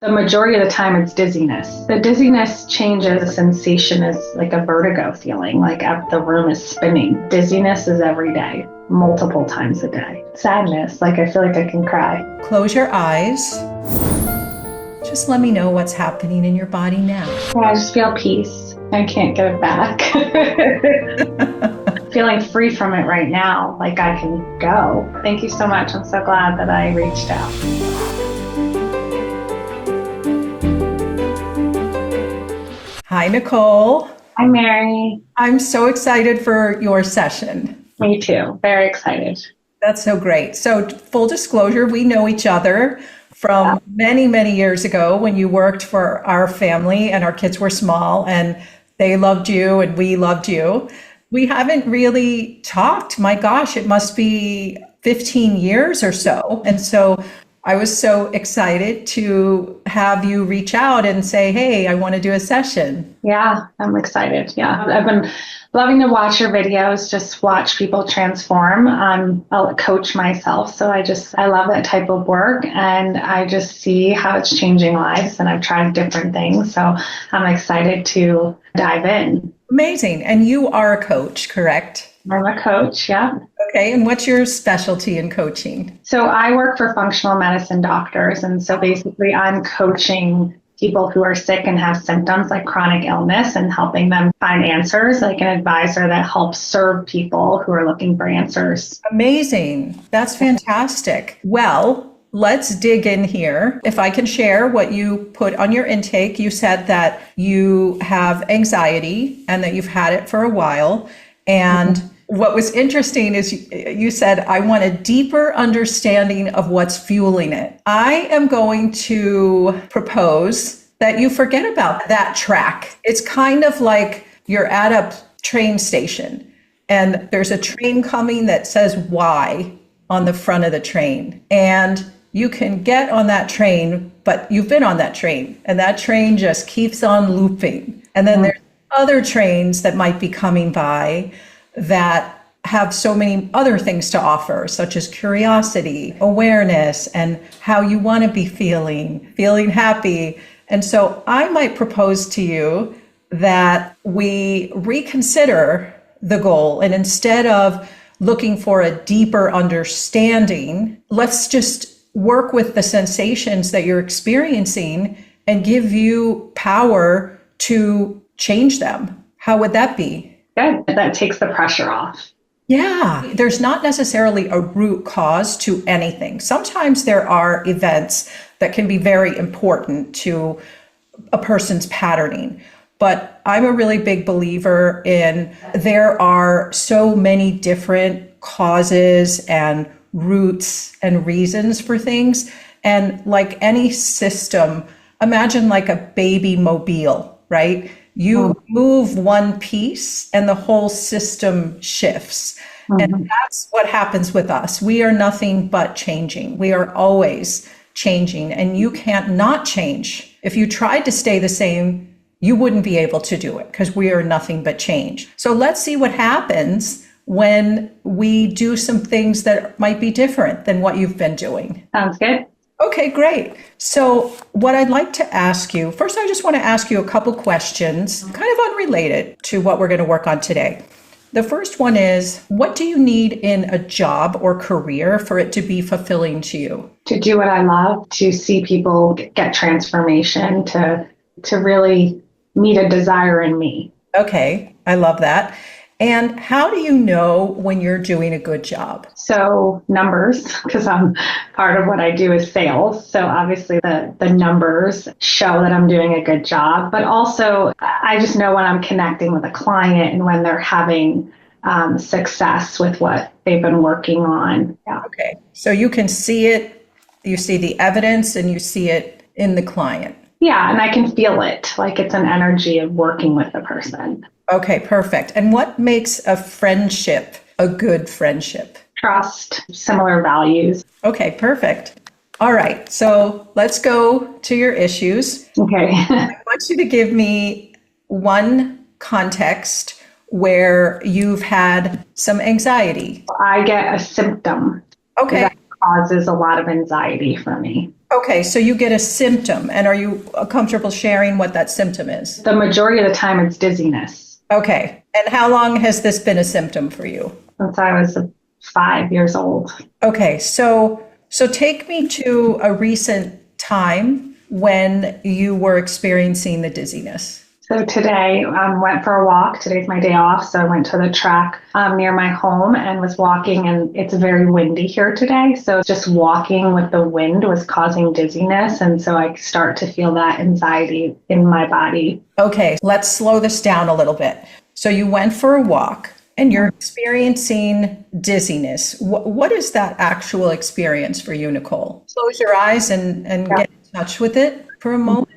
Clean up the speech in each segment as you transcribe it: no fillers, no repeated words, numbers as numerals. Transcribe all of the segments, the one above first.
The majority of the time it's dizziness. The dizziness changes. The sensation is like a vertigo feeling, like the room is spinning. Dizziness is every day, multiple times a day. Sadness, like I feel like I can cry. Close your eyes. Just let me know what's happening in your body now. Yeah, I just feel peace. I can't get it back. Feeling free from it right now, like I can go. Thank you so much. I'm so glad that I reached out. Hi, Nicole. Hi, Mary. I'm so excited for your session. Me too. Very excited. That's so great. So, full disclosure, we know each other from many, many years ago when you worked for our family and our kids were small and they loved you and we loved you. We haven't really talked. My gosh, it must be 15 years or so. And so I was so excited to have you reach out and say, hey, I want to do a session. Yeah, I'm excited. Yeah, I've been loving to watch your videos, just watch people transform. I'm a coach myself, so I love that type of work, and I just see how it's changing lives, and I've tried different things, so I'm excited to dive in. Amazing. And you are a coach, correct? I'm a coach, yeah. Okay. And what's your specialty in coaching? So I work for functional medicine doctors, and so basically I'm coaching people who are sick and have symptoms like chronic illness and helping them find answers, like an advisor that helps serve people who are looking for answers. Amazing. That's fantastic. Well, let's dig in here. If I can share what you put on your intake, you said that you have anxiety and that you've had it for a while. And what was interesting is you said, I want a deeper understanding of what's fueling it. I am going to propose that you forget about that track. It's kind of like you're at a train station and there's a train coming that says Y on the front of the train. And you can get on that train, but you've been on that train and that train just keeps on looping. And then there's other trains that might be coming by that have so many other things to offer, such as curiosity, awareness, and how you want to be feeling happy. And so I might propose to you that we reconsider the goal, and instead of looking for a deeper understanding, let's just work with the sensations that you're experiencing and give you power to change them. How would that be? Good. That takes the pressure off. Yeah, there's not necessarily a root cause to anything. Sometimes there are events that can be very important to a person's patterning. But I'm a really big believer in there are so many different causes and roots and reasons for things. And like any system, imagine like a baby mobile, right? You move one piece and the whole system shifts. And that's what happens with us. We are nothing but changing. We are always changing, and you can't not change. If you tried to stay the same, you wouldn't be able to do it because we are nothing but change. So let's see what happens when we do some things that might be different than what you've been doing. Sounds good. Okay, great. So what I'd like to ask you, first, I just want to ask you a couple questions, kind of unrelated to what we're going to work on today. The first one is, what do you need in a job or career for it to be fulfilling to you? To do what I love, to see people get transformation, to really meet a desire in me. Okay, I love that. And how do you know when you're doing a good job? So numbers, because part of what I do is sales. So obviously the numbers show that I'm doing a good job, but also I just know when I'm connecting with a client and when they're having success with what they've been working on. Yeah. Okay, so you can see it, you see the evidence and you see it in the client. Yeah, and I can feel it, like it's an energy of working with the person. Okay, perfect. And what makes a friendship a good friendship? Trust, similar values. Okay, perfect. All right, so let's go to your issues. Okay. I want you to give me one context where you've had some anxiety. I get a symptom. Okay. causes a lot of anxiety for me. Okay, so you get a symptom, and are you comfortable sharing what that symptom is? The majority of the time, it's dizziness. Okay, and how long has this been a symptom for you? Since I was 5 years old. Okay, so take me to a recent time when you were experiencing the dizziness. So today, went for a walk. Today's my day off, so I went to the track near my home and was walking, and it's very windy here today. So just walking with the wind was causing dizziness, and so I start to feel that anxiety in my body. Okay, let's slow this down a little bit. So you went for a walk and you're experiencing dizziness. What is that actual experience for you, Nicole? Close your eyes and get in touch with it for a moment.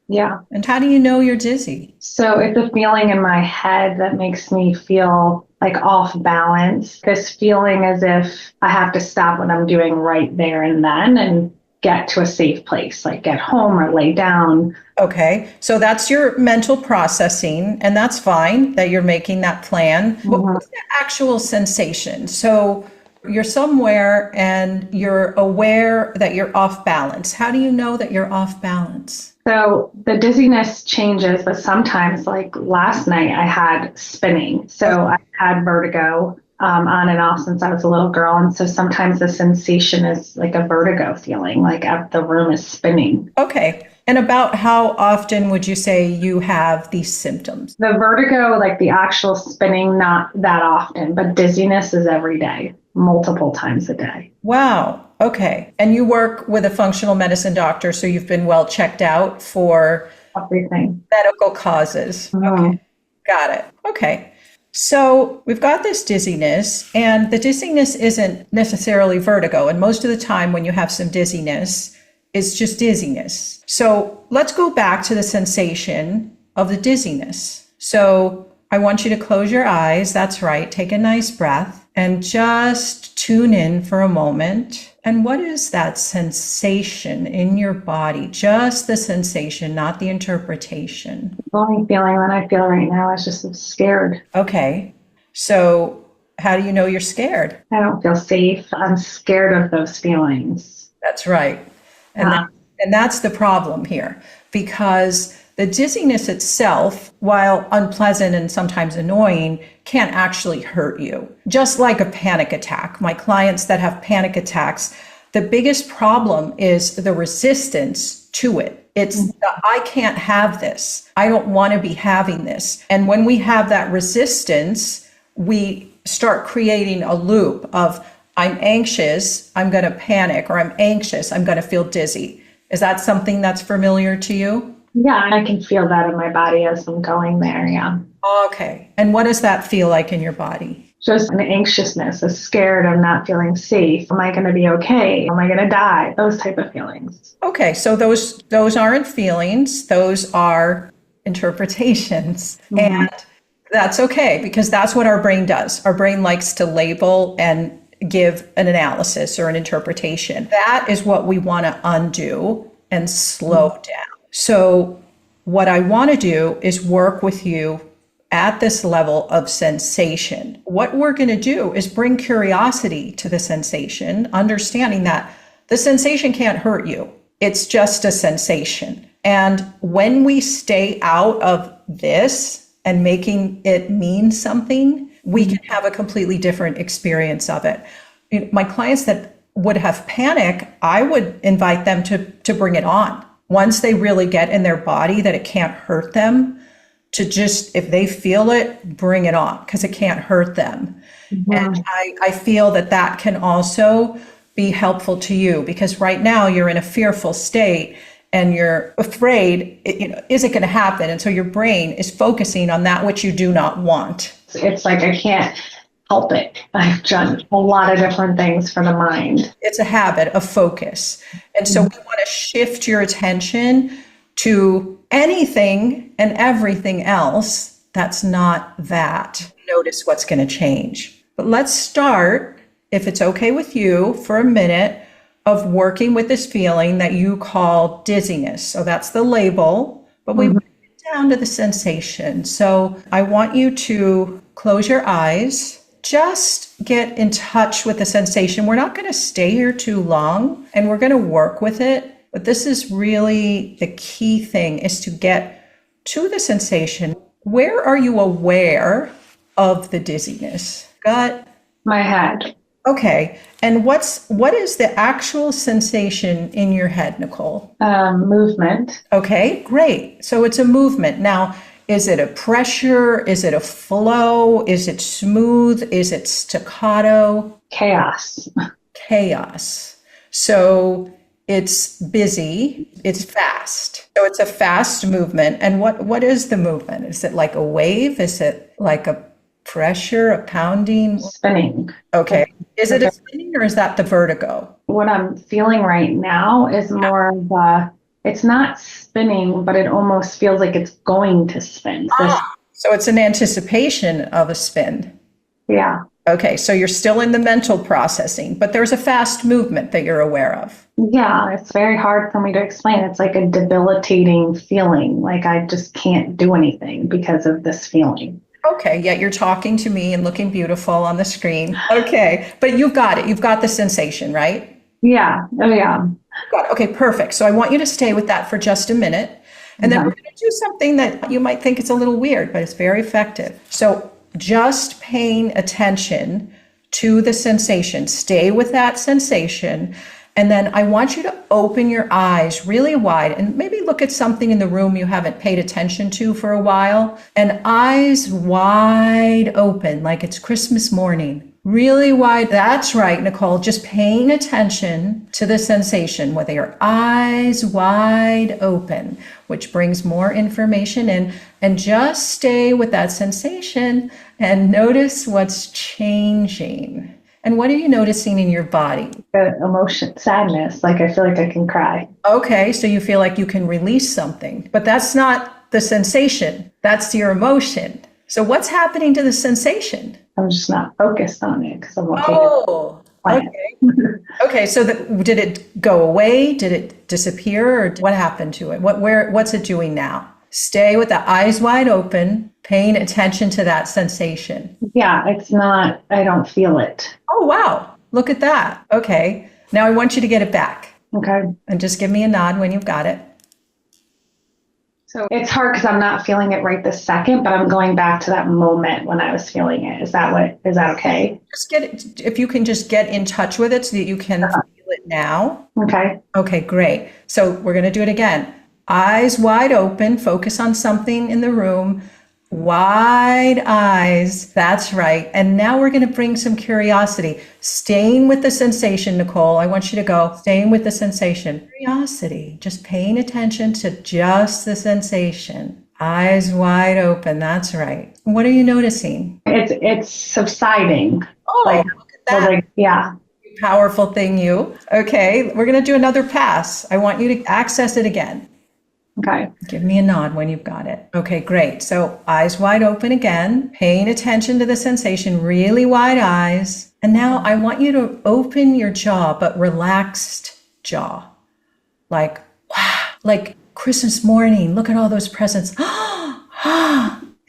Yeah. And how do you know you're dizzy? So it's a feeling in my head that makes me feel like off balance. This feeling as if I have to stop what I'm doing right there and then and get to a safe place, like get home or lay down. Okay, so that's your mental processing, and that's fine that you're making that plan. But what's the actual sensation? So you're somewhere and you're aware that you're off balance. How do you know that you're off balance? So the dizziness changes, but sometimes, like last night, I had spinning. So I had vertigo on and off since I was a little girl. And so sometimes the sensation is like a vertigo feeling, like the room is spinning. Okay. And about how often would you say you have these symptoms? The vertigo, like the actual spinning, not that often, but dizziness is every day, multiple times a day. Wow. Okay. And you work with a functional medicine doctor, so you've been well checked out for everything. Medical causes. Okay. Got it. Okay. So we've got this dizziness, and the dizziness isn't necessarily vertigo. And most of the time when you have some dizziness, it's just dizziness. So let's go back to the sensation of the dizziness. So I want you to close your eyes. That's right. Take a nice breath and just tune in for a moment. And what is that sensation in your body? Just the sensation, not the interpretation. The only feeling that I feel right now is just scared. Okay. So how do you know you're scared? I don't feel safe. I'm scared of those feelings. That's right. And that's the problem here, because the dizziness itself, while unpleasant and sometimes annoying, can't actually hurt you. Just like a panic attack. My clients that have panic attacks, the biggest problem is the resistance to it. It's I can't have this. I don't want to be having this. And when we have that resistance, we start creating a loop of I'm anxious, I'm going to panic, or I'm anxious, I'm going to feel dizzy. Is that something that's familiar to you? Yeah, I can feel that in my body as I'm going there, yeah. Okay. And what does that feel like in your body? Just an anxiousness, a scared of not feeling safe. Am I going to be okay? Am I going to die? Those type of feelings. Okay, so those aren't feelings, those are interpretations. And that's okay, because that's what our brain does. Our brain likes to label and give an analysis or an interpretation. That is what we want to undo and slow down. So what I want to do is work with you at this level of sensation. What we're going to do is bring curiosity to the sensation, understanding that the sensation can't hurt you. It's just a sensation. And when we stay out of this and making it mean something, we can have a completely different experience of it. My clients that would have panic, I would invite them to bring it on. Once they really get in their body that it can't hurt them, to just, if they feel it, bring it on, because it can't hurt them. And I feel that can also be helpful to you, because right now you're in a fearful state and you're afraid, is it going to happen? And so your brain is focusing on that which you do not want. It's like I can't help it. I've done a lot of different things for the mind. It's a habit of focus. And so we want to shift your attention to anything and everything else that's not that. Notice what's going to change. But let's start, if it's okay with you, for a minute of working with this feeling that you call dizziness. So that's the label, but we bring it down to the sensation. So I want you to close your eyes. Just get in touch with the sensation. We're not going to stay here too long, and we're going to work with it. But this is really the key thing, is to get to the sensation. Where are you aware of the dizziness? Gut? My head. Okay. And what is the actual sensation in your head, Nicole? Movement. Okay, great. So it's a movement. Now, is it a pressure? Is it a flow? Is it smooth? Is it staccato? Chaos. Chaos. So it's busy. It's fast. So it's a fast movement. And what is the movement? Is it like a wave? Is it like a pressure, a pounding? Spinning. Okay. Is it a spinning, or is that the vertigo? What I'm feeling right now is more of it's not spinning, but it almost feels like it's going to spin. So it's an anticipation of a spin. Yeah. Okay, so you're still in the mental processing, but there's a fast movement that you're aware of. Yeah, it's very hard for me to explain. It's like a debilitating feeling, like I just can't do anything because of this feeling. Okay, yet you're talking to me and looking beautiful on the screen. Okay, but you've got it. You've got the sensation, right? Yeah. Oh, yeah. Got it. Okay, perfect. So I want you to stay with that for just a minute. And then we're going to do something that you might think it's a little weird, but it's very effective. So just paying attention to the sensation. Stay with that sensation. And then I want you to open your eyes really wide and maybe look at something in the room you haven't paid attention to for a while. And eyes wide open, like it's Christmas morning. Really wide. That's right, Nicole. Just paying attention to the sensation with your eyes wide open, which brings more information in. And just stay with that sensation and notice what's changing. And what are you noticing in your body? The emotion, sadness, like I feel like I can cry. Okay, so you feel like you can release something, but that's not the sensation. That's your emotion. So what's happening to the sensation? I'm just not focused on it because I'm okay. Okay, so did it go away? Did it disappear? Or what happened to it? What's it doing now? Stay with the eyes wide open, paying attention to that sensation. Yeah, it's not, I don't feel it. Oh, wow. Look at that. Okay. Now I want you to get it back. Okay. And just give me a nod when you've got it. So it's hard because I'm not feeling it right this second, but I'm going back to that moment when I was feeling it. Is that okay? Just get it, if you can just get in touch with it so that you can feel it now. Okay. Okay, great. So we're going to do it again. Eyes wide open, focus on something in the room. Wide eyes. That's right. And now we're going to bring some curiosity. Staying with the sensation, Nicole. I want you to go. Staying with the sensation. Curiosity. Just paying attention to just the sensation. Eyes wide open. That's right. What are you noticing? It's subsiding. Oh, look at that. Yeah. Powerful thing, you. Okay, we're going to do another pass. I want you to access it again. Okay. Give me a nod when you've got it. Okay, great. So eyes wide open again, paying attention to the sensation, really wide eyes. And now I want you to open your jaw, but relaxed jaw. Like, wow, like Christmas morning. Look at all those presents.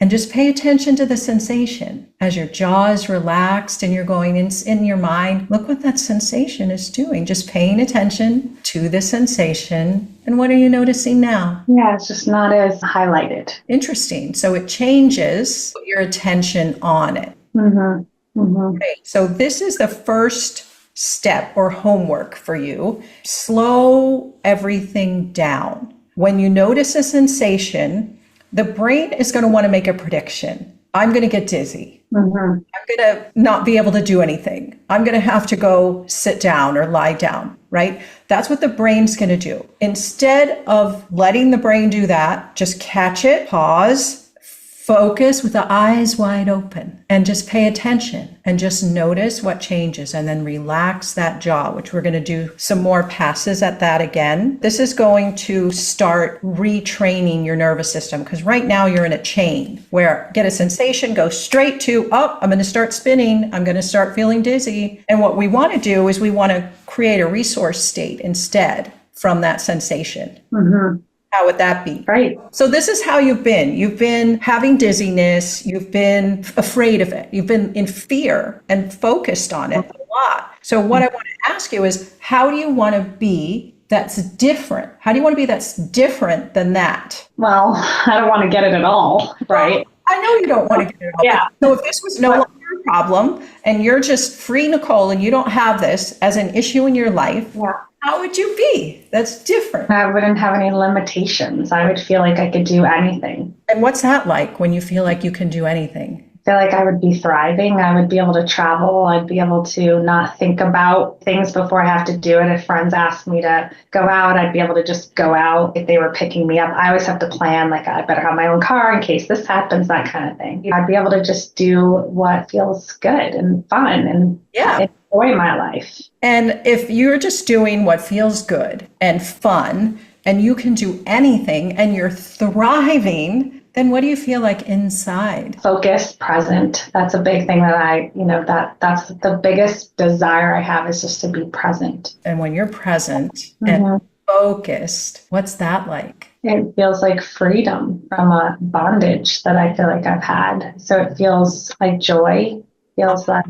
And just pay attention to the sensation as your jaw is relaxed and you're going in your mind. Look what that sensation is doing. Just paying attention to the sensation. And what are you noticing now? Yeah, it's just not as highlighted. Interesting. So it changes. Put your attention on it. Mm-hmm. Mm-hmm. Okay. So this is the first step or homework for you. Slow everything down. When you notice a sensation, the brain is going to want to make a prediction. I'm going to get dizzy. Mm-hmm. I'm going to not be able to do anything. I'm going to have to go sit down or lie down, right? That's what the brain's going to do. Instead of letting the brain do that, just catch it, pause, focus with the eyes wide open and just pay attention and just notice what changes and then relax that jaw, which we're going to do some more passes at that again. This is going to start retraining your nervous system because right now you're in a chain where get a sensation, go straight to, oh, I'm going to start spinning. I'm going to start feeling dizzy. And what we want to do is we want to create a resource state instead from that sensation. Mm-hmm. How would that be? Right. So this is how you've been. You've been having dizziness. You've been afraid of it. You've been in fear and focused on it a lot. So what I want to ask you is, how do you want to be that's different? How do you want to be that's different than that? Well, I don't want to get it at all, right? I know you don't want to get it all. Yeah. So if this was no longer a problem and you're just free, Nicole, and you don't have this as an issue in your life, Yeah. how would you be? That's different. I wouldn't have any limitations. I would feel like I could do anything. And what's that like when you feel like you can do anything? I feel like I would be thriving. I would be able to travel. I'd be able to not think about things before I have to do it. If friends ask me to go out, I'd be able to just go out if they were picking me up. I always have to plan, like, I better have my own car in case this happens, that kind of thing. I'd be able to just do what feels good and fun and enjoy my life. And if you're just doing what feels good and fun and you can do anything and you're thriving, then what do you feel like inside? Focused, present. That's a big thing that that's the biggest desire I have, is just to be present. And when you're present and focused, what's that like? It feels like freedom from a bondage that I feel like I've had. So it feels like joy, feels like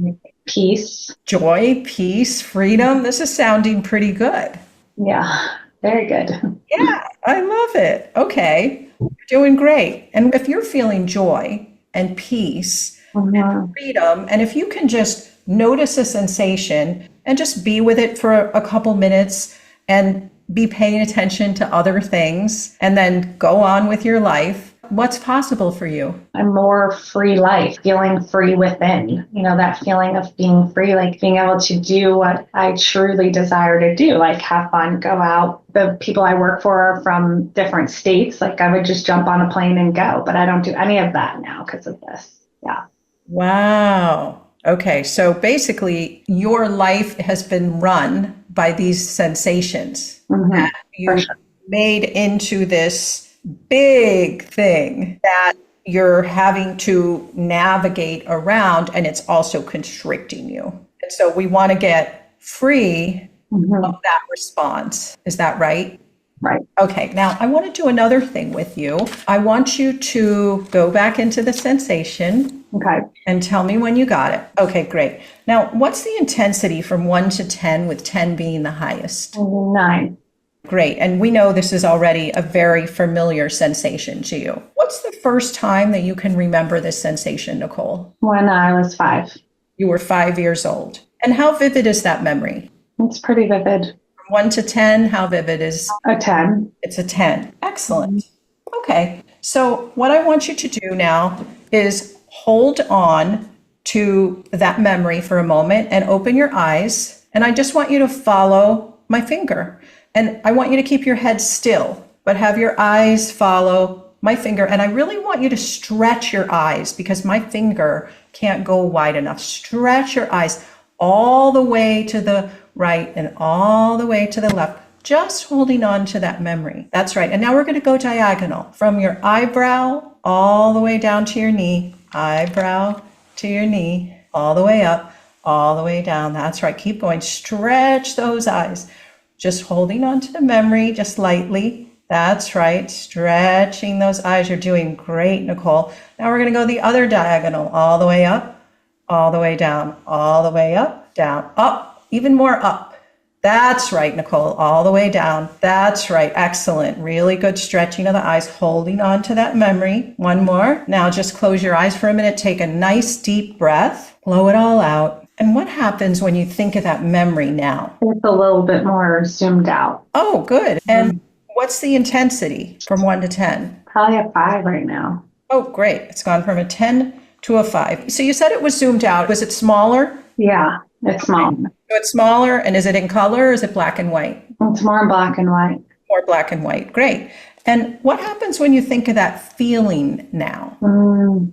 peace. Joy, peace, freedom. This is sounding pretty good. Yeah, very good. Yeah, I love it. Okay. You're doing great. And if you're feeling joy and peace and freedom, and if you can just notice a sensation and just be with it for a couple minutes and be paying attention to other things and then go on with your life, what's possible for you? A more free life, feeling free within, that feeling of being free, like being able to do what I truly desire to do, like have fun, go out. The people I work for are from different states. Like I would just jump on a plane and go, but I don't do any of that now because of this. Yeah. Wow. Okay. So basically your life has been run by these sensations that you made into this big thing that you're having to navigate around, and it's also constricting you. And so we want to get free of that response. Is that right? Right. Okay. Now I want to do another thing with you. I want you to go back into the sensation. Okay. And tell me when you got it. Okay, great. Now, what's the intensity from 1 to 10, with 10 being the highest? 9. Great. And we know this is already a very familiar sensation to you. What's the first time that you can remember this sensation, Nicole? When I was 5. You were 5 years old. And how vivid is that memory? It's pretty vivid. From 1 to 10, how vivid is? A 10. It's a 10. Excellent. Okay. So what I want you to do now is hold on to that memory for a moment and open your eyes. And I just want you to follow my finger. And I want you to keep your head still, but have your eyes follow my finger. And I really want you to stretch your eyes because my finger can't go wide enough. Stretch your eyes all the way to the right and all the way to the left, just holding on to that memory. That's right. And now we're going to go diagonal from your eyebrow all the way down to your knee, eyebrow to your knee, all the way up, all the way down. That's right. Keep going. Stretch those eyes. Just holding on to the memory, just lightly. That's right. Stretching those eyes. You're doing great, Nicole. Now we're going to go the other diagonal, all the way up, all the way down, all the way up, down, up, even more up. That's right, Nicole, all the way down. That's right. Excellent. Really good stretching of the eyes, holding on to that memory. One more. Now just close your eyes for a minute. Take a nice deep breath. Blow it all out. And what happens when you think of that memory now? It's a little bit more zoomed out. Oh, good. And what's the intensity from 1 to 10? Probably a 5 right now. Oh, great. It's gone from a 10 to a 5. So you said it was zoomed out. Was it smaller? Yeah, it's small. So it's smaller. And is it in color or is it black and white? It's more black and white. More black and white. Great. And what happens when you think of that feeling now?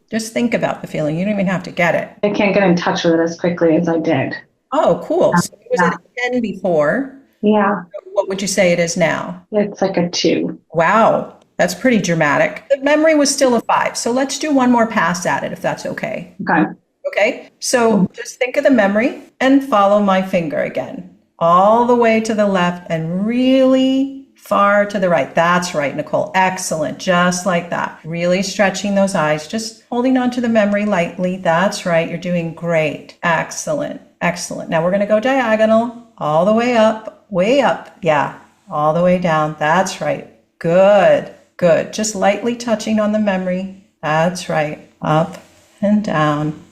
Just think about the feeling. You don't even have to get it. I can't get in touch with it as quickly as I did. Oh, cool. So it was at a 10 before. Yeah. What would you say it is now? It's like a 2. Wow. That's pretty dramatic. The memory was still a 5. So let's do one more pass at it, if that's okay. Okay. Okay. So just think of the memory and follow my finger again, all the way to the left, and really far to the right. That's right, Nicole. Excellent. Just like that. Really stretching those eyes, just holding on to the memory lightly. That's right. You're doing great. Excellent. Excellent. Now we're going to go diagonal all the way up, way up. Yeah, all the way down. That's right. Good. Good. Just lightly touching on the memory. That's right. Up and down,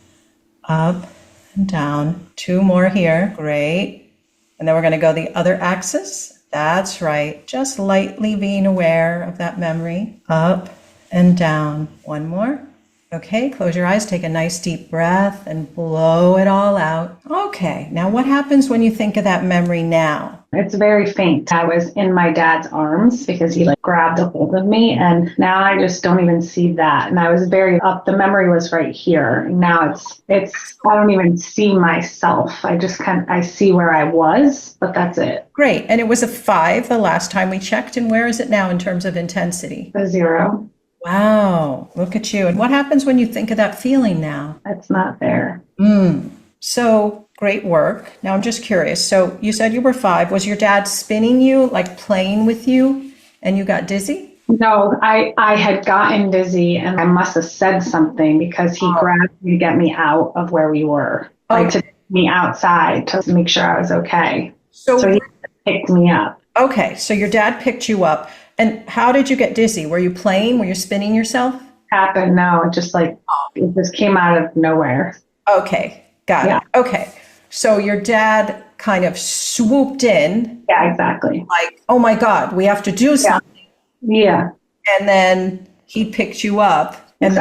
up and down. 2 more here. Great. And then we're going to go the other axis. That's right. Just lightly being aware of that memory. Up and down. 1 more. Okay, close your eyes, take a nice deep breath and blow it all out. Okay, now what happens when you think of that memory now? It's very faint. I was in my dad's arms because he grabbed a hold of me, and now I just don't even see that. And I was very up. The memory was right here. Now it's I don't even see myself. I see where I was, but that's it. Great. And it was a 5 the last time we checked. And where is it now in terms of intensity? A 0. Wow, look at you. And what happens when you think of that feeling now? It's not there. So great work. Now I'm just curious. So you said you were 5. Was your dad spinning you, like playing with you, and you got dizzy? No, I had gotten dizzy, and I must have said something because he grabbed me to get me out of where we were, to take me outside to make sure I was okay. So he picked me up. Okay, so your dad picked you up. And how did you get dizzy? Were you playing? Were you spinning yourself? Happened. No, it just came out of nowhere. Okay, got it. Okay, so your dad kind of swooped in. Yeah, exactly. Like, oh my God, we have to do something. Yeah. And then he picked you up and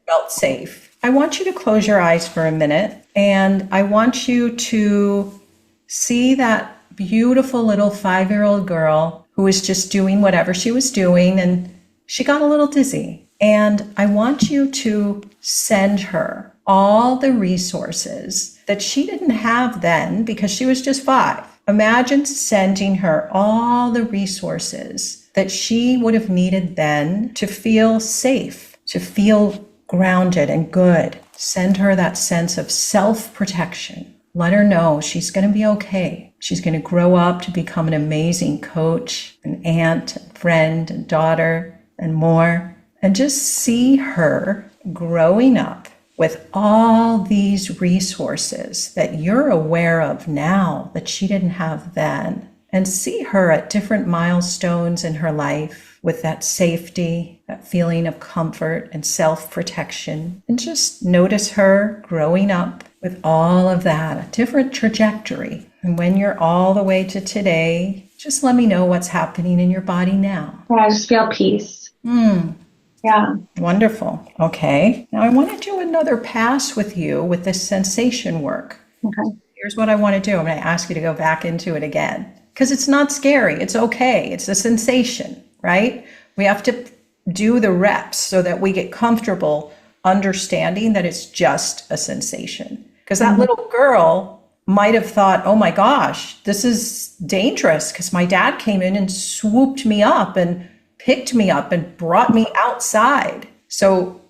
felt safe. I want you to close your eyes for a minute, and I want you to see that beautiful little 5-year-old girl who was just doing whatever she was doing, and she got a little dizzy. And I want you to send her all the resources that she didn't have then because she was just 5. Imagine sending her all the resources that she would have needed then to feel safe, to feel grounded and good. Send her that sense of self-protection. Let her know she's going to be okay. She's going to grow up to become an amazing coach, an aunt, and friend, and daughter, and more. And just see her growing up with all these resources that you're aware of now that she didn't have then. And see her at different milestones in her life with that safety, that feeling of comfort and self-protection. And just notice her growing up with all of that, a different trajectory. And when you're all the way to today, just let me know what's happening in your body now. Yeah, I just feel peace. Yeah. Wonderful. Okay. Now I want to do another pass with you with this sensation work. Okay. Here's what I want to do. I'm going to ask you to go back into it again. Because it's not scary. It's okay. It's a sensation, right? We have to do the reps so that we get comfortable understanding that it's just a sensation. Because that little girl might have thought, oh my gosh, this is dangerous because my dad came in and swooped me up and picked me up and brought me outside. So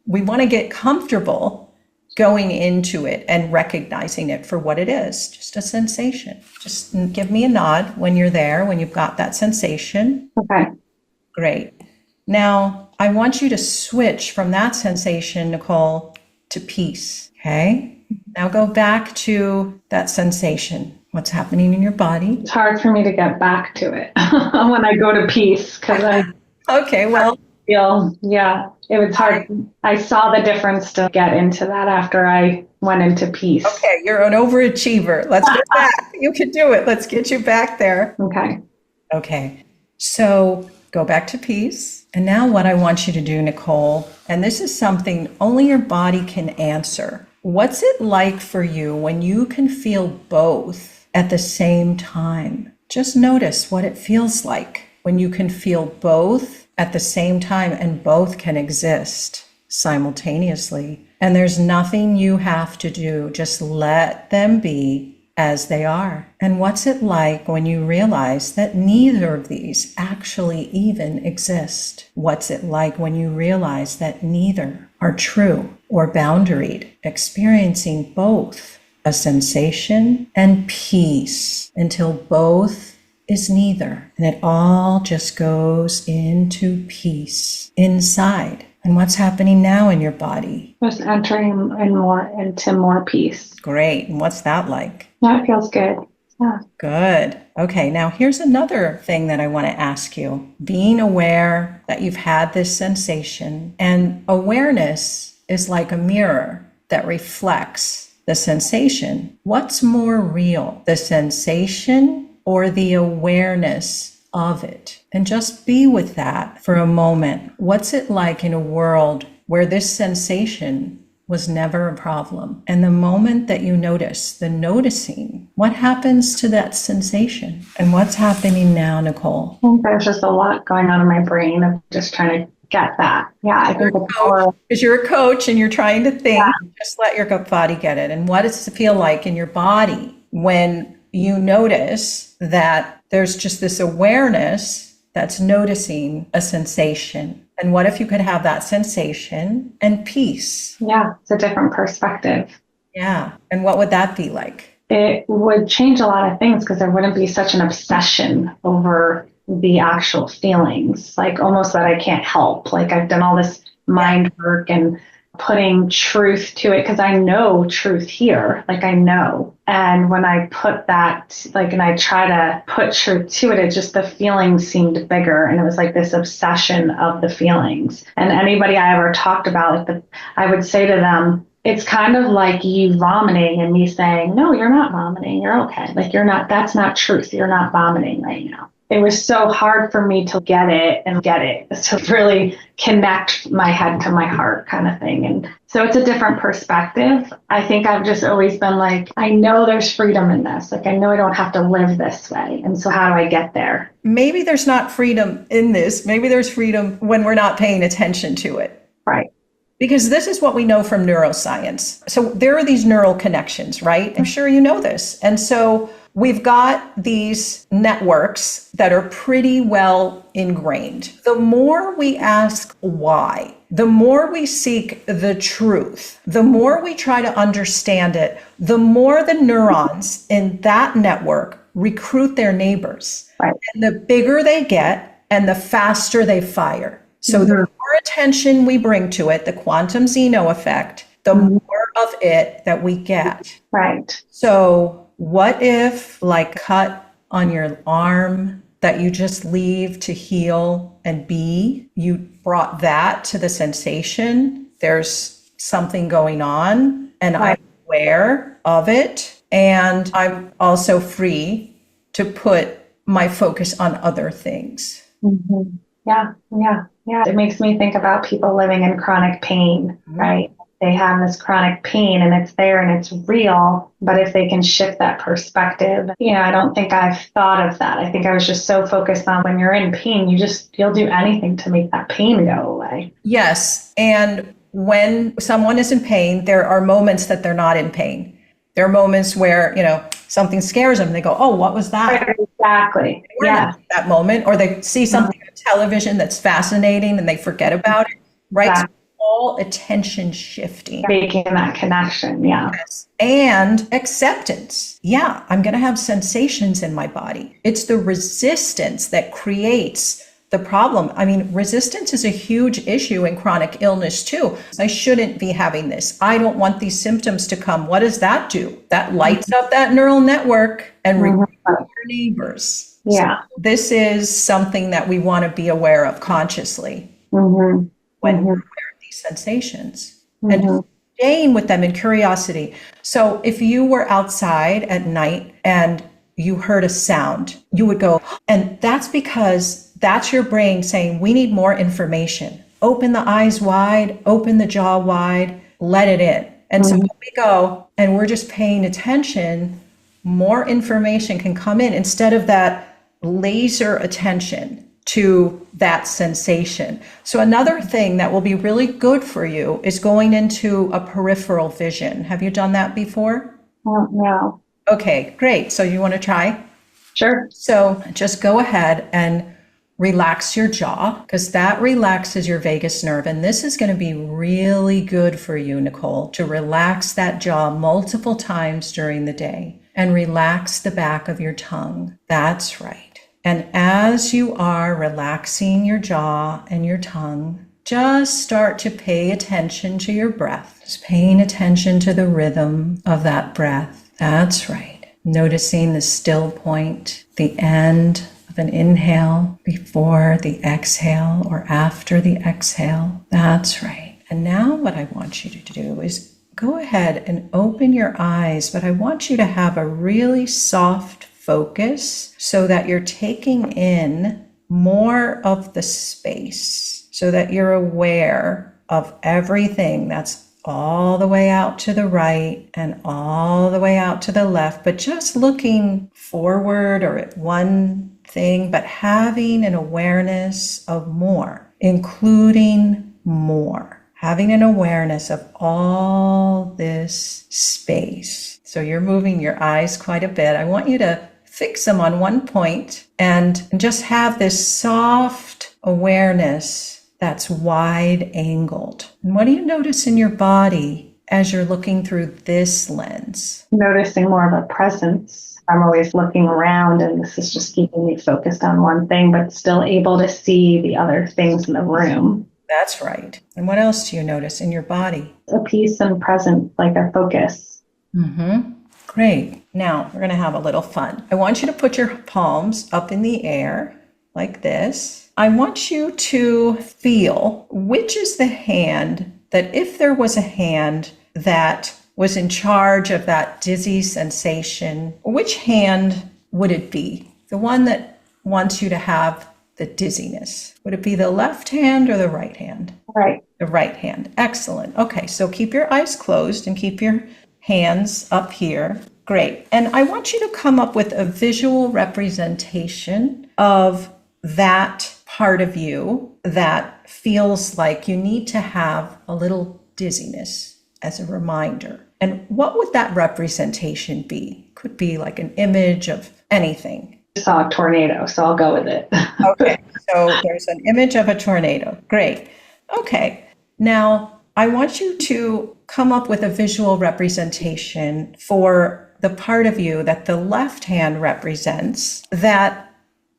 we want to get comfortable going into it and recognizing it for what it is, just a sensation. Just give me a nod when you're there, when you've got that sensation. Okay. Great. Now, I want you to switch from that sensation, Nicole, to peace. Okay? Now go back to that sensation. What's happening in your body? It's hard for me to get back to it when I go to peace because it was hard. I saw the difference to get into that after I went into peace. Okay, you're an overachiever. Let's get back. You can do it. Let's get you back there. Okay. So go back to peace. And now what I want you to do, Nicole, and this is something only your body can answer. What's it like for you when you can feel both at the same time? Just notice what it feels like when you can feel both at the same time and both can exist simultaneously. And there's nothing you have to do. Just let them be as they are. And what's it like when you realize that neither of these actually even exist? What's it like when you realize that neither are true or boundaried, experiencing both a sensation and peace until both is neither. And it all just goes into peace inside. And what's happening now in your body? Just entering into more peace. Great. And what's that like? That feels good. Yeah. Good. Okay, now here's another thing that I want to ask you. Being aware that you've had this sensation, and awareness is like a mirror that reflects the sensation. What's more real, the sensation or the awareness of it? And just be with that for a moment. What's it like in a world where this sensation was never a problem? And the moment that you notice, the noticing, what happens to that sensation? And what's happening now, Nicole? I think there's just a lot going on in my brain of just trying to get that. Yeah, I think because you're a coach and you're trying to think, just let your body get it. And what does it feel like in your body when you notice that there's just this awareness that's noticing a sensation? And what if you could have that sensation and peace? Yeah, it's a different perspective. Yeah. And what would that be like? It would change a lot of things because there wouldn't be such an obsession over the actual feelings, like almost that I can't help. Like I've done all this mind work and putting truth to it because I know truth here, like I know. And when I put that, like, and I try to put truth to it, it just, the feelings seemed bigger. And it was like this obsession of the feelings. And anybody I ever talked about, like I would say to them, it's kind of like you vomiting and me saying, no, you're not vomiting. You're okay. Like you're not, that's not truth. You're not vomiting right now. It was so hard for me to get it, to really connect my head to my heart kind of thing. And so it's a different perspective. I think I've just always been like, I know there's freedom in this. Like, I know I don't have to live this way. And so how do I get there? Maybe there's not freedom in this. Maybe there's freedom when we're not paying attention to it. Right. Because this is what we know from neuroscience. So there are these neural connections, right? I'm sure you know this. And so we've got these networks that are pretty well ingrained. The more we ask why, the more we seek the truth, the more we try to understand it, the more the neurons in that network recruit their neighbors. Right. And the bigger they get and the faster they fire. So the more attention we bring to it, the quantum Zeno effect, the more of it that we get. Right. So what if, like, cut on your arm that you just leave to heal and be, you brought that to the sensation, there's something going on, and I'm aware of it, and I'm also free to put my focus on other things. Mm-hmm. Yeah. It makes me think about people living in chronic pain, right? They have this chronic pain and it's there and it's real. But if they can shift that perspective, I don't think I've thought of that. I think I was just so focused on when you're in pain, you'll do anything to make that pain go away. Yes. And when someone is in pain, there are moments that they're not in pain. There are moments where, something scares them. They go, oh, what was that? Exactly. Yeah. That moment, or they see something on television that's fascinating and they forget about it, right? Exactly. So all attention shifting. Making that connection, yeah. Yes. And acceptance. Yeah, I'm going to have sensations in my body. It's the resistance that creates the problem. I mean, resistance is a huge issue in chronic illness too. I shouldn't be having this. I don't want these symptoms to come. What does that do? That lights up that neural network and recruits your neighbors. Yeah. So this is something that we want to be aware of consciously when we're aware of these sensations. And just staying with them in curiosity. So if you were outside at night and you heard a sound, you would go, and that's because that's your brain saying, we need more information. Open the eyes wide, open the jaw wide, let it in. And so when we go and we're just paying attention, more information can come in instead of that laser attention to that sensation. So another thing that will be really good for you is going into a peripheral vision. Have you done that before? No. Okay, great. So you want to try? Sure. So just go ahead and relax your jaw, because that relaxes your vagus nerve. And this is going to be really good for you, Nicole, to relax that jaw multiple times during the day and relax the back of your tongue. That's right. And as you are relaxing your jaw and your tongue, just start to pay attention to your breath. Just paying attention to the rhythm of that breath. That's right. Noticing the still point, the end of an inhale before the exhale or after the exhale. That's right. And now what I want you to do is go ahead and open your eyes, but I want you to have a really soft focus so that you're taking in more of the space, so that you're aware of everything that's all the way out to the right and all the way out to the left, but just looking forward or at one thing, but having an awareness of more, including more, having an awareness of all this space. So you're moving your eyes quite a bit. I want you to fix them on one point and just have this soft awareness that's wide angled. And what do you notice in your body as you're looking through this lens? Noticing more of a presence. I'm always looking around, and this is just keeping me focused on one thing, but still able to see the other things in the room. That's right. And what else do you notice in your body? A peace and presence, like a focus. Great. Now we're going to have a little fun. I want you to put your palms up in the air like this. I want you to feel which is the hand that, if there was a hand that was in charge of that dizzy sensation, which hand would it be? The one that wants you to have the dizziness. Would it be the left hand or the right hand? Right. The right hand. Excellent. Okay, so keep your eyes closed and keep your hands up here. Great. And I want you to come up with a visual representation of that part of you that feels like you need to have a little dizziness as a reminder. And what would that representation be? Could be like an image of anything. I saw a tornado, so I'll go with it. Okay, so there's an image of a tornado. Great. Okay, now I want you to come up with a visual representation for the part of you that the left hand represents that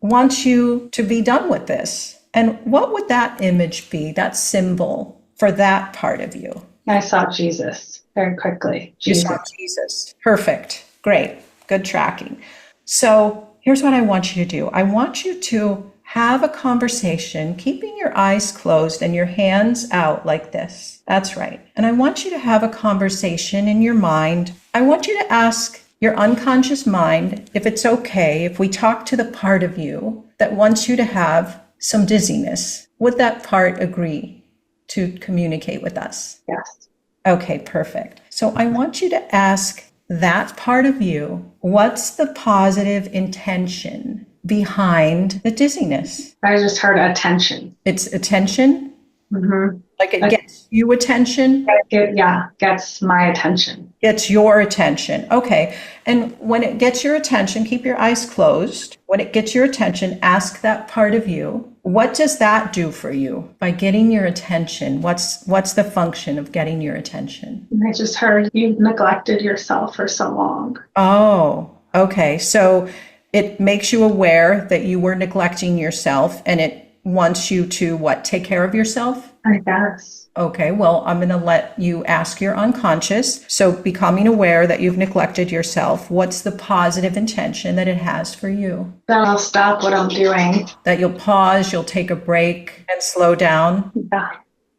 wants you to be done with this. And what would that image be, that symbol for that part of you? I saw Jesus very quickly. Jesus. You saw Jesus. Perfect. Great. Good tracking. So here's what I want you to do. I want you to have a conversation, keeping your eyes closed and your hands out like this. That's right. And I want you to have a conversation in your mind. I want you to ask your unconscious mind if it's okay if we talk to the part of you that wants you to have some dizziness. Would that part agree to communicate with us? Yes. Okay, perfect. So I want you to ask that part of you, what's the positive intention behind the dizziness? I just heard attention. It's attention? Mm-hmm. Like it gets you attention? Gets my attention. Gets your attention. Okay. And when it gets your attention, keep your eyes closed. When it gets your attention, ask that part of you, what does that do for you by getting your attention? What's the function of getting your attention? I just heard you've neglected yourself for so long. Oh, okay. So it makes you aware that you were neglecting yourself, and it wants you to what? Take care of yourself? I guess. Okay, well, I'm going to let you ask your unconscious. So becoming aware that you've neglected yourself, what's the positive intention that it has for you? Then I'll stop what I'm doing. That you'll pause, you'll take a break and slow down. Yeah.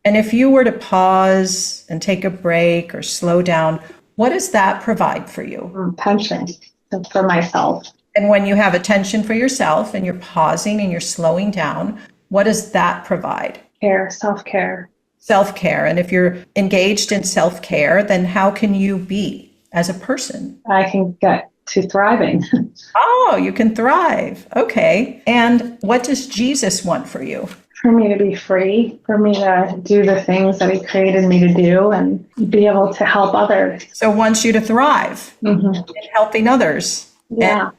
And if you were to pause and take a break or slow down, what does that provide for you? Attention for myself. And when you have attention for yourself and you're pausing and you're slowing down, what does that provide? Self-care. Self-care. And if you're engaged in self-care, then how can you be as a person? I can get to thriving. Oh, you can thrive. Okay. And what does Jesus want for you? For me to be free, for me to do the things that he created me to do and be able to help others. So wants you to thrive in helping others. Yeah.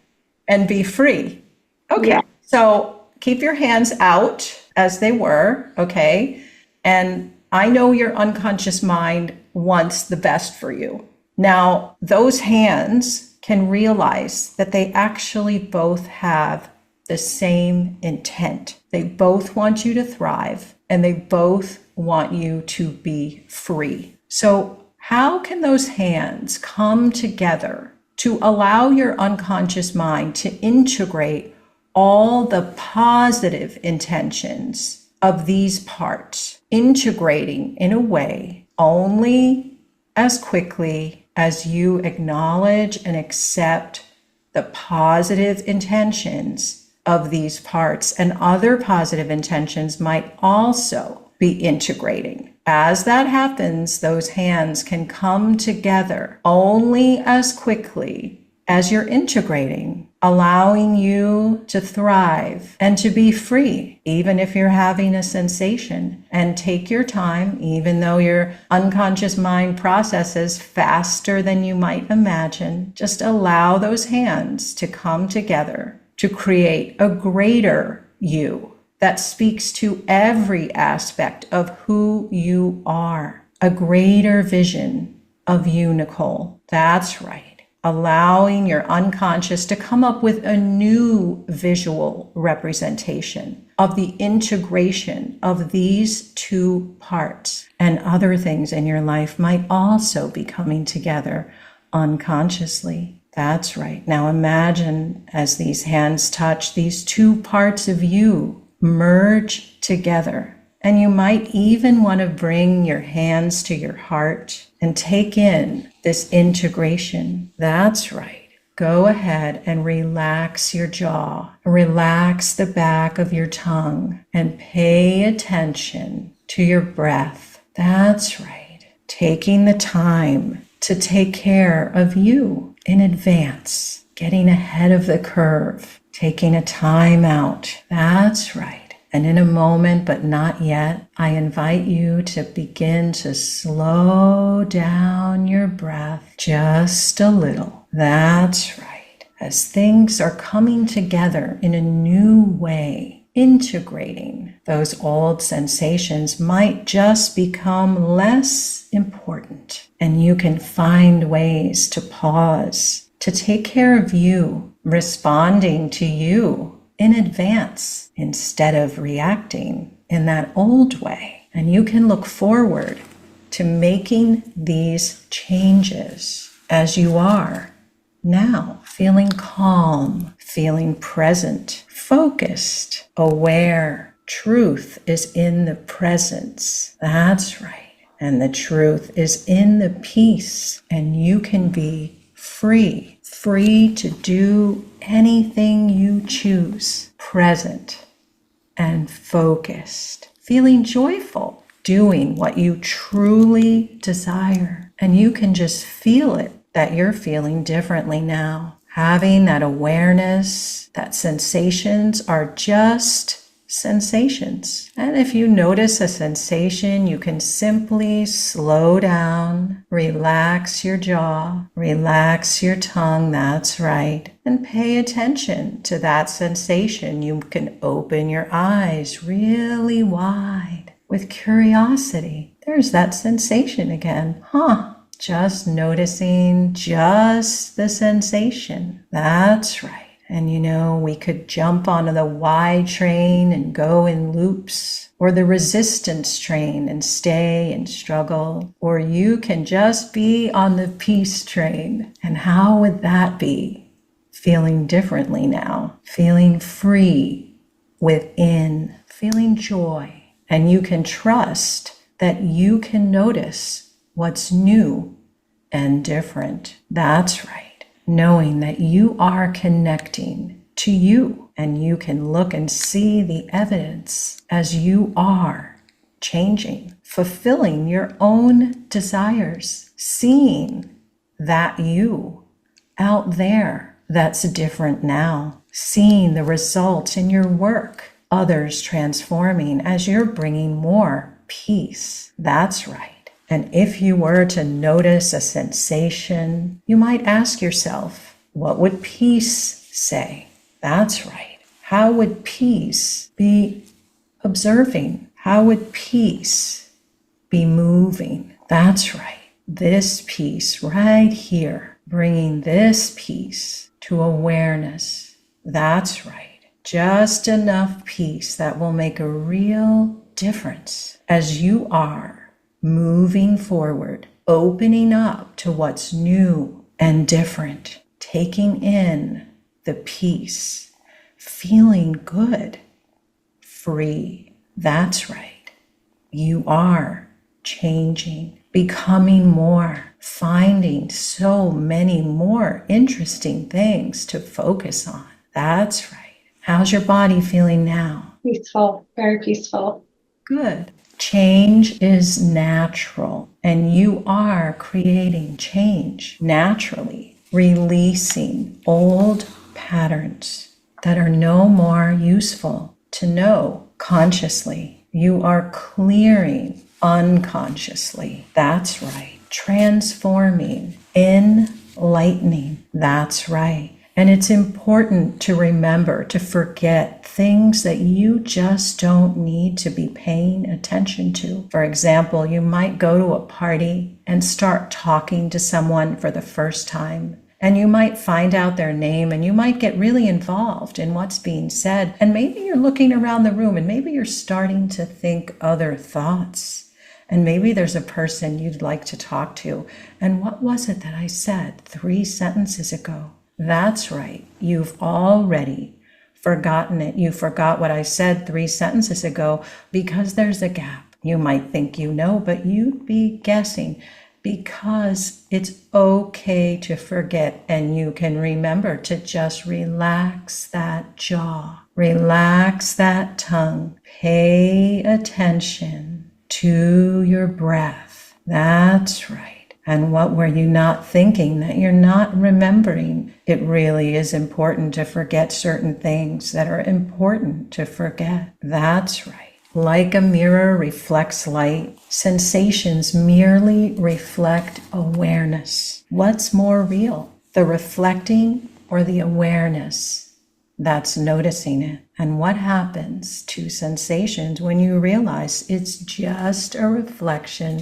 And be free. Okay. Yeah. So keep your hands out as they were. Okay. And I know your unconscious mind wants the best for you. Now, those hands can realize that they actually both have the same intent. They both want you to thrive, and they both want you to be free. So how can those hands come together to allow your unconscious mind to integrate all the positive intentions of these parts, integrating in a way only as quickly as you acknowledge and accept the positive intentions of these parts, and other positive intentions might also be integrating. As that happens, those hands can come together only as quickly as you're integrating, allowing you to thrive and to be free, even if you're having a sensation. And take your time, even though your unconscious mind processes faster than you might imagine. Just allow those hands to come together to create a greater you that speaks to every aspect of who you are. A greater vision of you, Nicole. That's right. Allowing your unconscious to come up with a new visual representation of the integration of these two parts. And other things in your life might also be coming together unconsciously. That's right. Now imagine as these hands touch, these two parts of you merge together. And you might even want to bring your hands to your heart and take in this integration. That's right. Go ahead and relax your jaw, relax the back of your tongue, and pay attention to your breath. That's right. Taking the time to take care of you in advance, getting ahead of the curve, taking a time out. That's right. And in a moment, but not yet, I invite you to begin to slow down your breath just a little. That's right. As things are coming together in a new way, integrating, those old sensations might just become less important. And you can find ways to pause, to take care of you, responding to you in advance instead of reacting in that old way. And you can look forward to making these changes as you are now, feeling calm, feeling present, focused, aware. Truth is in the presence. That's right. And the truth is in the peace, and you can be free to do anything you choose, present and focused, feeling joyful, doing what you truly desire. And you can just feel it, that you're feeling differently now, having that awareness that sensations are just sensations. And if you notice a sensation, you can simply slow down, relax your jaw, relax your tongue, that's right, and pay attention to that sensation. You can open your eyes really wide with curiosity. There's that sensation again. Just noticing just the sensation. That's right. And we could jump onto the Y train and go in loops, or the resistance train and stay and struggle, or you can just be on the peace train. And how would that be? Feeling differently now, feeling free within, feeling joy. And you can trust that you can notice what's new and different. That's right. Knowing that you are connecting to you, and you can look and see the evidence as you are changing, fulfilling your own desires, seeing that you out there that's different now, seeing the results in your work, others transforming as you're bringing more peace. That's right. And if you were to notice a sensation, you might ask yourself, what would peace say? That's right. How would peace be observing? How would peace be moving? That's right. This peace right here, bringing this peace to awareness. That's right. Just enough peace that will make a real difference as you are moving forward, opening up to what's new and different, taking in the peace, feeling good, free. That's right. You are changing, becoming more, finding so many more interesting things to focus on. That's right. How's your body feeling now? Peaceful, very peaceful. Good. Change is natural, and you are creating change naturally, releasing old patterns that are no more useful to know consciously. You are clearing unconsciously. That's right. Transforming, enlightening. That's right. And it's important to remember to forget things that you just don't need to be paying attention to. For example, you might go to a party and start talking to someone for the first time. And you might find out their name and you might get really involved in what's being said. And maybe you're looking around the room and maybe you're starting to think other thoughts. And maybe there's a person you'd like to talk to. And what was it that I said 3 sentences ago? That's right. You've already forgotten it. You forgot what I said 3 sentences ago because there's a gap. You might think you know, but you'd be guessing because it's okay to forget, and you can remember to just relax that jaw, relax that tongue, pay attention to your breath. That's right. And what were you not thinking that you're not remembering? It really is important to forget certain things that are important to forget. That's right. Like a mirror reflects light, sensations merely reflect awareness. What's more real, the reflecting or the awareness that's noticing it? And what happens to sensations when you realize it's just a reflection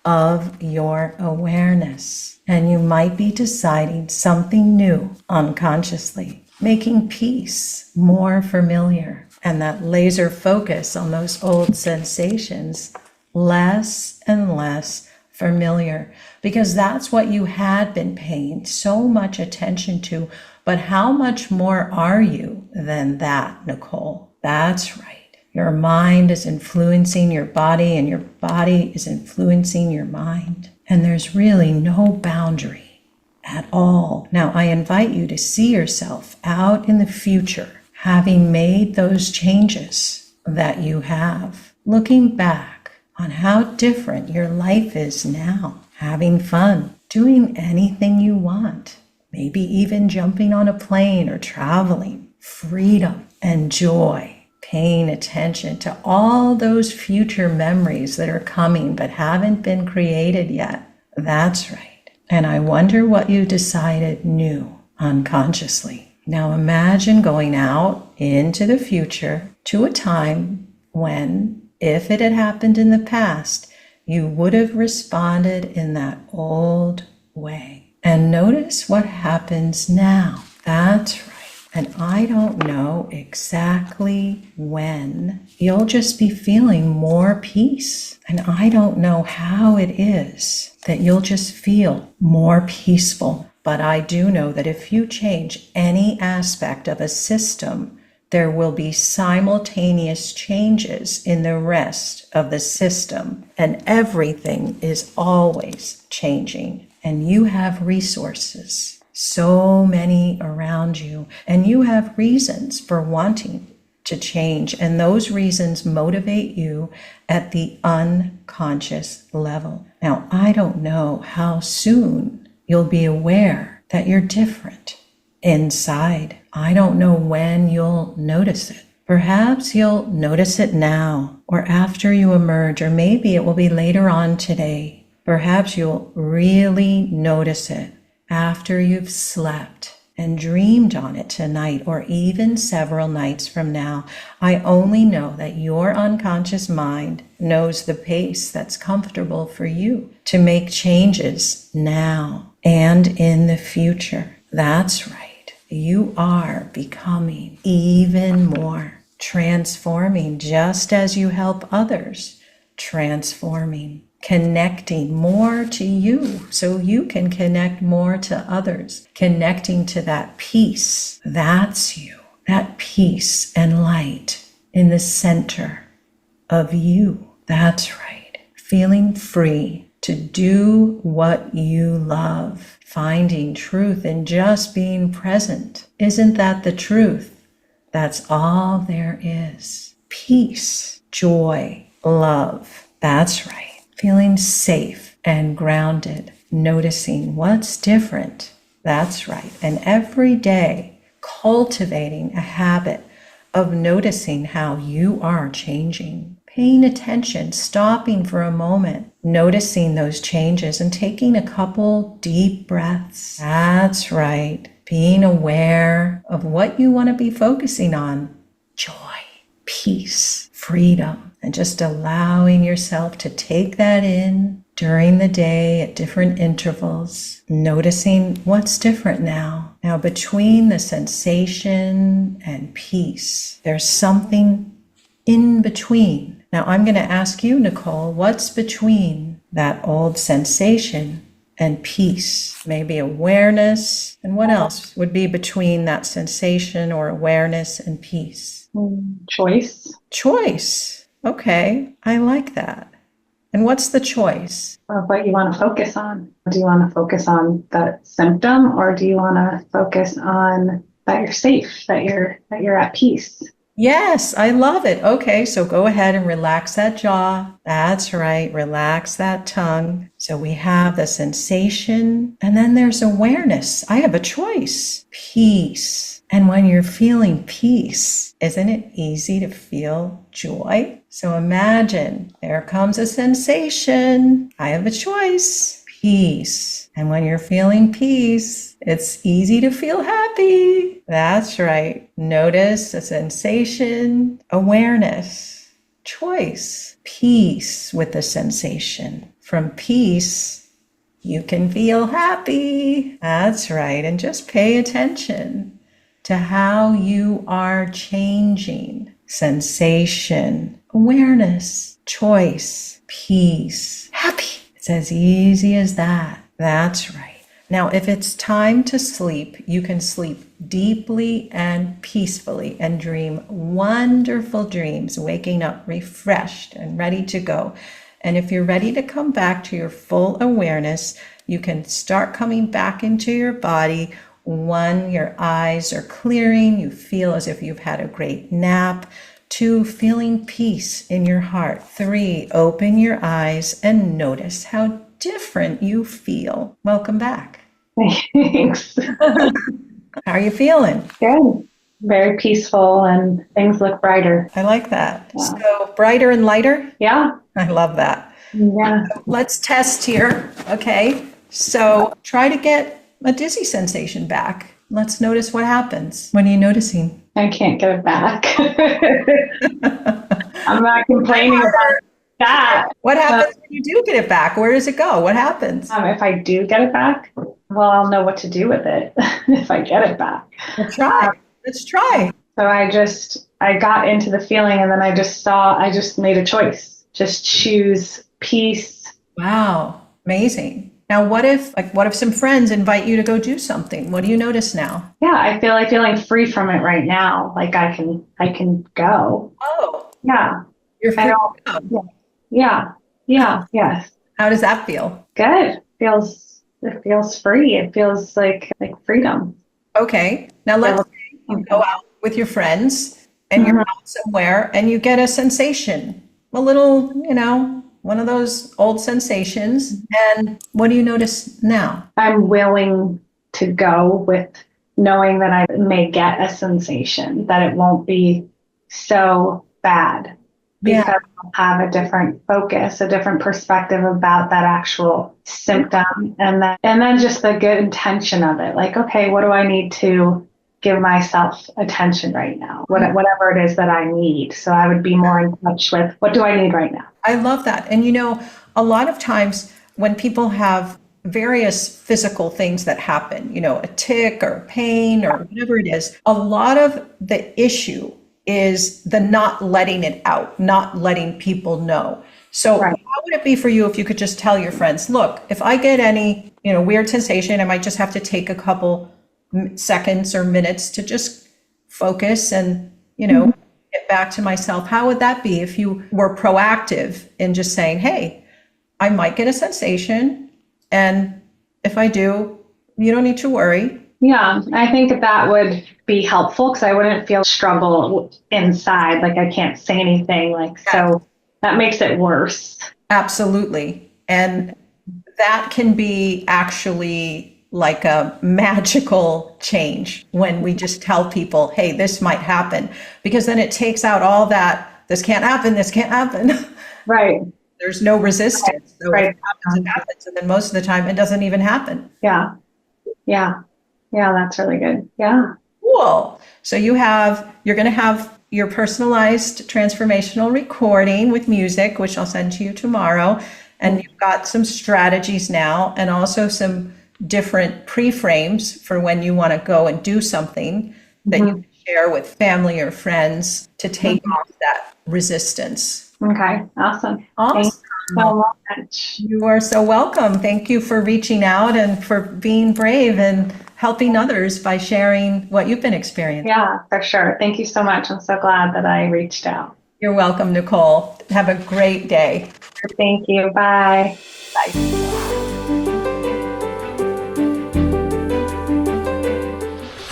of your awareness? And you might be deciding something new unconsciously, making peace more familiar, and that laser focus on those old sensations less and less familiar, because that's what you had been paying so much attention to. But how much more are you than that, Nicole? That's right. Your mind is influencing your body, and your body is influencing your mind. And there's really no boundary at all. Now, I invite you to see yourself out in the future, having made those changes that you have, looking back on how different your life is now, having fun, doing anything you want, maybe even jumping on a plane or traveling, freedom and joy, paying attention to all those future memories that are coming but haven't been created yet. That's right. And I wonder what you decided new unconsciously. Now imagine going out into the future to a time when, if it had happened in the past, you would have responded in that old way. And notice what happens now. That's right. And I don't know exactly when. You'll just be feeling more peace. And I don't know how it is that you'll just feel more peaceful. But I do know that if you change any aspect of a system, there will be simultaneous changes in the rest of the system. And everything is always changing. And you have resources, so many around you, and you have reasons for wanting to change. And those reasons motivate you at the unconscious level. Now, I don't know how soon you'll be aware that you're different inside. I don't know when you'll notice it. Perhaps you'll notice it now or after you emerge, or maybe it will be later on today. Perhaps you'll really notice it after you've slept and dreamed on it tonight, or even several nights from now. I only know that your unconscious mind knows the pace that's comfortable for you to make changes now and in the future. That's right. you are becoming even more, transforming just as you help others, transforming, connecting more to you so you can connect more to others, connecting to that peace. That's you, that peace and light in the center of you. That's right. Feeling free to do what you love, finding truth in just being present. Isn't that the truth? That's all there is. Peace, joy, love. That's right. Feeling safe and grounded, noticing what's different. That's right. And every day, cultivating a habit of noticing how you are changing, paying attention, stopping for a moment, noticing those changes and taking a couple deep breaths. That's right. Being aware of what you want to be focusing on. Joy, peace, freedom, and just allowing yourself to take that in during the day at different intervals, noticing what's different now. Now, between the sensation and peace, there's something in between. Now, I'm going to ask you, Nicole, what's between that old sensation and peace? Maybe awareness. And what else would be between that sensation or awareness and peace? Choice. Choice. Okay, I like that. And what's the choice? Of what you want to focus on. Do you want to focus on the symptom, or do you want to focus on that you're safe, that you're at peace? Yes, I love it. Okay, so go ahead and relax that jaw. That's right, relax that tongue. So we have the sensation, and then there's awareness. I have a choice. Peace. And when you're feeling peace, isn't it easy to feel joy? So imagine there comes a sensation. I have a choice. Peace. And when you're feeling peace, it's easy to feel happy. That's right. Notice a sensation, awareness, choice, peace with the sensation. From peace, you can feel happy. That's right. And just pay attention to how you are changing. Sensation, awareness, choice, peace, happy. It's as easy as that. That's right. Now, if it's time to sleep, you can sleep deeply and peacefully and dream wonderful dreams, waking up refreshed and ready to go. And if you're ready to come back to your full awareness, you can start coming back into your body. 1, your eyes are clearing. You feel as if you've had a great nap. 2, feeling peace in your heart. 3, open your eyes and notice how different you feel. Welcome back. Thanks. How are you feeling? Good. Very peaceful, and things look brighter. I like that. Yeah. So brighter and lighter? Yeah. I love that. Yeah. Let's test here. Okay. So try to get a dizzy sensation back. Let's notice what happens. What are you noticing? I can't get it back. I'm not complaining about that. What happens when you do get it back? Where does it go? What happens? If I do get it back, well, I'll know what to do with it if I get it back. Let's try. Let's try. So I got into the feeling, and then I just made a choice. Just choose peace. Wow. Amazing. Now, what if some friends invite you to go do something? What do you notice now? Yeah, I feel like feeling free from it right now. Like I can go. Oh. Yeah. You're free to go. Yeah. Yes. How does that feel? Good. It feels free. It feels like freedom. Okay. Now let's say you go out with your friends and you're out somewhere and you get a sensation, a little, one of those old sensations. And what do you notice now? I'm willing to go with knowing that I may get a sensation, that it won't be so bad. Because I'll have a different focus, a different perspective about that actual symptom. And then just the good intention of it. Like, okay, what do I need to give myself attention right now? Whatever it is that I need. So I would be more in touch with what do I need right now? I love that. And a lot of times when people have various physical things that happen, a tick or pain or whatever it is, a lot of the issue is the not letting it out, not letting people know. So Right. how would it be for you if you could just tell your friends, look, if I get any, weird sensation, I might just have to take a couple seconds or minutes to just focus and, get back to myself. How would that be if you were proactive in just saying, hey, I might get a sensation, and if I do, you don't need to worry. Yeah, I think that would be helpful because I wouldn't feel struggle inside, like I can't say anything, so that makes it worse. Absolutely. And that can be actually like a magical change when we just tell people, hey, this might happen, because then it takes out all that, this can't happen, this can't happen. Right. There's no resistance. So Right. if it happens, it happens. And then most of the time it doesn't even happen. Yeah. Yeah. Yeah, that's really good. Yeah. Cool. So you're going to have your personalized transformational recording with music, which I'll send to you tomorrow. And you've got some strategies now and also some different pre-frames for when you want to go and do something that you can share with family or friends to take off that resistance. Okay. Awesome. Awesome. Thank you so much. You are so welcome. Thank you for reaching out and for being brave and helping others by sharing what you've been experiencing. Yeah, for sure. Thank you so much. I'm so glad that I reached out. You're welcome, Nicole. Have a great day. Thank you. Bye. Bye.